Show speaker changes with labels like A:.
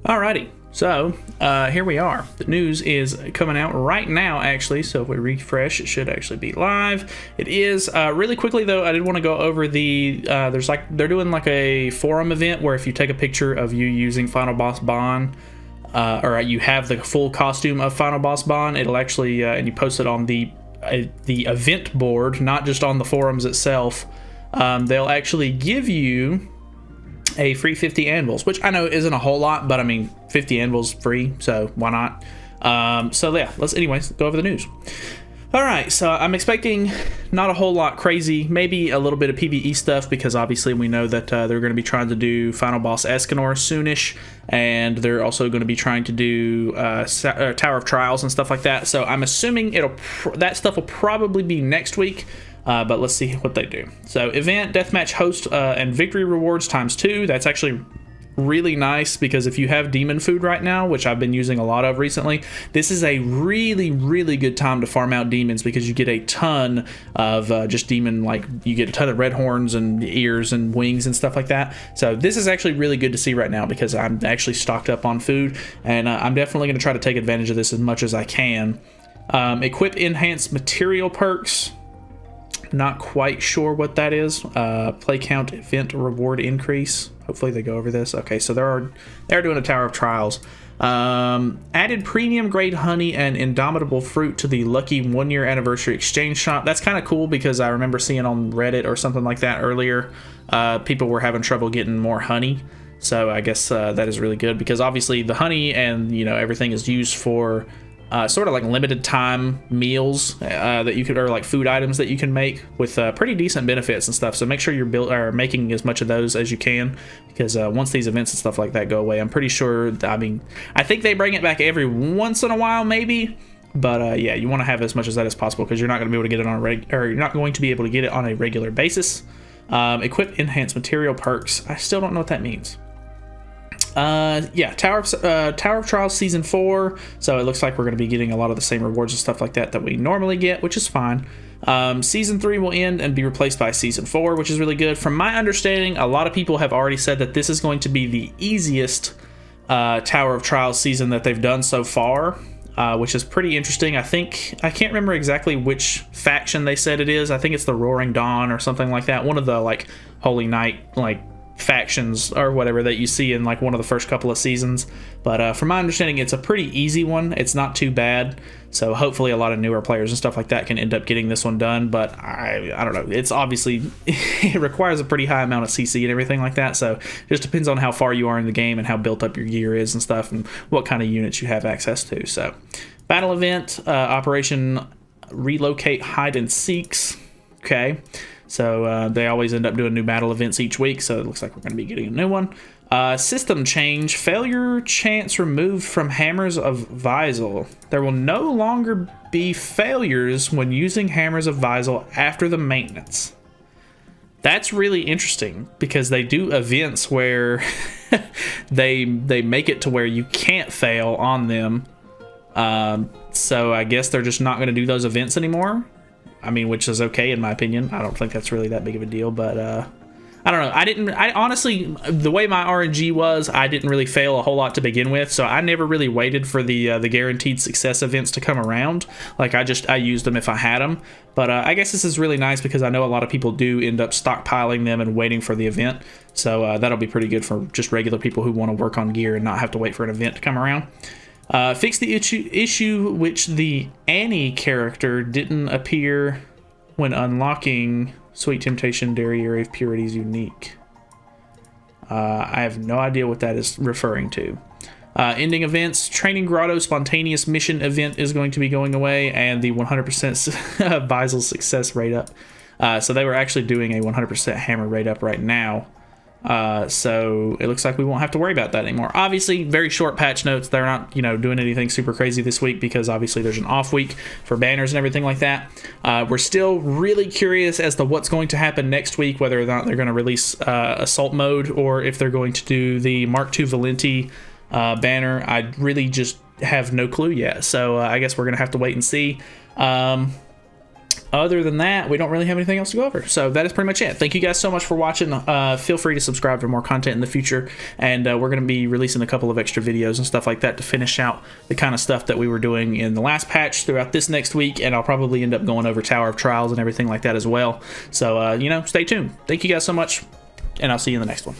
A: Alrighty, so here we are. The news is coming out right now, actually. So if we refresh, it should actually be live. It is. Really quickly though, I did want to go over the. They're doing like a forum event where if you take a picture of you using Final Boss Bond, or you have the full costume of Final Boss Bond, it'll actually and you post it on the event board, not just on the forums itself. They'll actually give you a free 50 anvils, which I know isn't a whole lot, but I mean 50 anvils free, so why not? So yeah, let's anyways go over the news. All right, so I'm expecting not a whole lot crazy, maybe a little bit of PvE stuff, because obviously we know that they're going to be trying to do Final Boss Escanor soonish, and they're also going to be trying to do Tower of Trials and stuff like that. So I'm assuming that stuff will probably be next week. But let's see what they do. So event, deathmatch, host, and victory rewards ×2. That's actually really nice, because if you have demon food right now, which I've been using a lot of recently, this is a really, really good time to farm out demons, because you get a ton of just demon, like you get a ton of red horns and ears and wings and stuff like that. So this is actually really good to see right now, because I'm actually stocked up on food, and I'm definitely going to try to take advantage of this as much as I can. Equip enhanced material perks. Not quite sure what that is. Play count, event, reward increase. Hopefully they go over this. Okay, so they're doing a Tower of Trials. Added premium grade honey and indomitable fruit to the lucky 1-year anniversary exchange shop. That's kind of cool, because I remember seeing on Reddit or something like that earlier, people were having trouble getting more honey. So I guess that is really good, because obviously the honey and everything is used for sort of like limited time meals that you could, or like food items that you can make with pretty decent benefits and stuff. So make sure you're making as much of those as you can, because once these events and stuff like that go away, I'm pretty sure, I think they bring it back every once in a while maybe, but yeah, you want to have as much as that as possible, because you're not going to be able to get it on you're not going to be able to get it on a regular basis. Equip enhanced material perks. I still don't know what that means. Yeah, Tower of Trials Season 4, so it looks like we're going to be getting a lot of the same rewards and stuff like that we normally get, which is fine. Season 3 will end and be replaced by Season 4, which is really good. From my understanding, a lot of people have already said that this is going to be the easiest Tower of Trials season that they've done so far, which is pretty interesting. I can't remember exactly which faction they said it is. I think it's the Roaring Dawn or something like that. One of the like Holy Knight factions or whatever that you see in like one of the first couple of seasons, but from my understanding, it's a pretty easy one. It's not too bad, so hopefully a lot of newer players and stuff like that can end up getting this one done. But I don't know, it's obviously it requires a pretty high amount of CC and everything like that, so it just depends on how far you are in the game and how built up your gear is and stuff, and what kind of units you have access to. So battle event, Operation Relocate Hide and Seeks. Okay, so they always end up doing new battle events each week, so it looks like we're going to be getting a new one. System change. Failure chance removed from Hammers of Visel. There will no longer be failures when using Hammers of Visel after the maintenance. That's really interesting, because they do events where they make it to where you can't fail on them. So I guess they're just not going to do those events anymore. I mean, which is okay in my opinion. I don't think that's really that big of a deal, but I don't know. I honestly, the way my RNG was, I didn't really fail a whole lot to begin with, so I never really waited for the guaranteed success events to come around. Like I used them if I had them. But I guess this is really nice, because I know a lot of people do end up stockpiling them and waiting for the event. So that'll be pretty good for just regular people who want to work on gear and not have to wait for an event to come around. Fix the issue which the Annie character didn't appear when unlocking Sweet Temptation Dairy Area of Purity's unique. I have no idea what that is referring to. Ending events. Training Grotto Spontaneous Mission event is going to be going away, and the 100% Visel success rate up. So they were actually doing a 100% hammer rate up right now. So it looks like we won't have to worry about that anymore. Obviously, very short patch notes. They're not, doing anything super crazy this week, because obviously there's an off week for banners and everything like that. We're still really curious as to what's going to happen next week, whether or not they're going to release assault mode, or if they're going to do the Mark II Valenti banner. I really just have no clue yet. So I guess we're going to have to wait and see. other than that, we don't really have anything else to go over. So that is pretty much it. Thank you guys so much for watching. Feel free to subscribe for more content in the future, and we're going to be releasing a couple of extra videos and stuff like that to finish out the kind of stuff that we were doing in the last patch throughout this next week, and I'll probably end up going over Tower of Trials and everything like that as well. So, you know, stay tuned. Thank you guys so much, and I'll see you in the next one.